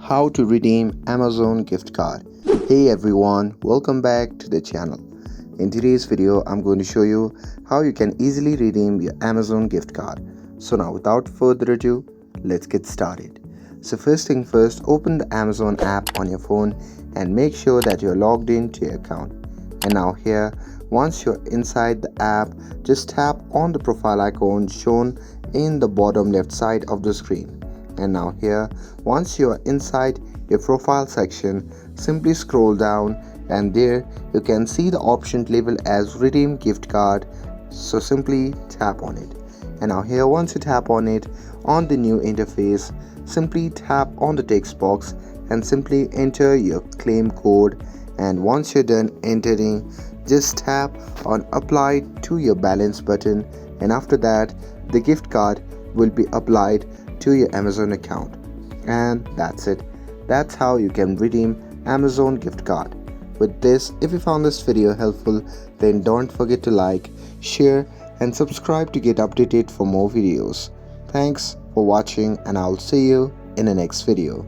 How to redeem Amazon gift card. Hey everyone, welcome back to the channel. In today's video, I'm going to show you how you can easily redeem your Amazon gift card. So now without further ado, let's get started. So first thing first, open the Amazon app on your phone and make sure that you're logged into your account. And now here, once you're inside the app, just tap on the profile icon shown in the bottom left side of the screen. And now here, once you are inside your profile section, simply scroll down and there you can see the option labeled as redeem gift card. So simply tap on it. And now here, once you tap on it, on the new interface, simply tap on the text box and simply enter your claim code. And once you're done entering, just tap on apply to your balance button, and after that the gift card will be applied to your Amazon account. And that's it. That's how you can redeem Amazon gift card. With this, if you found this video helpful, then don't forget to like, share and subscribe to get updated for more videos. Thanks for watching and I'll see you in the next video.